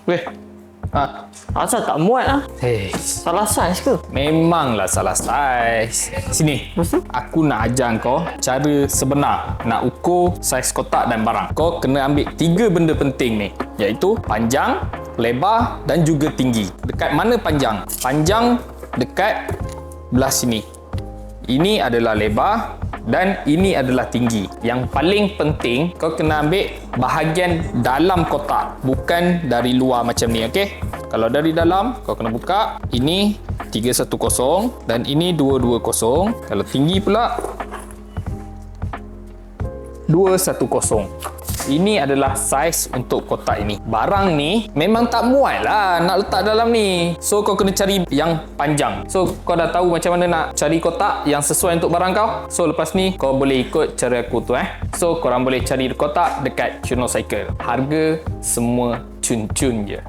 Weh. Asal tak muat lah. Salah saiz ke? Memanglah salah saiz. Sini. Aku nak ajar kau cara sebenar nak ukur saiz kotak dan barang. Kau kena ambil 3 benda penting ni, iaitu panjang, lebar dan juga tinggi. Dekat mana panjang? Panjang dekat belah sini. Ini adalah lebar dan ini adalah tinggi. Yang paling penting, kau kena ambil bahagian dalam kotak, bukan dari luar macam ni, okey? Kalau dari dalam, kau kena buka. Ini 310 dan ini 220. Kalau tinggi pula 210. Ini adalah saiz untuk kotak ini. Barang ni memang tak muat lah nak letak dalam ni. So kau kena cari yang panjang. So kau dah tahu macam mana nak cari kotak yang sesuai untuk barang kau. So lepas ni kau boleh ikut cara aku tu So korang boleh cari kotak dekat Cuno Cycle. Harga semua cun-cun je.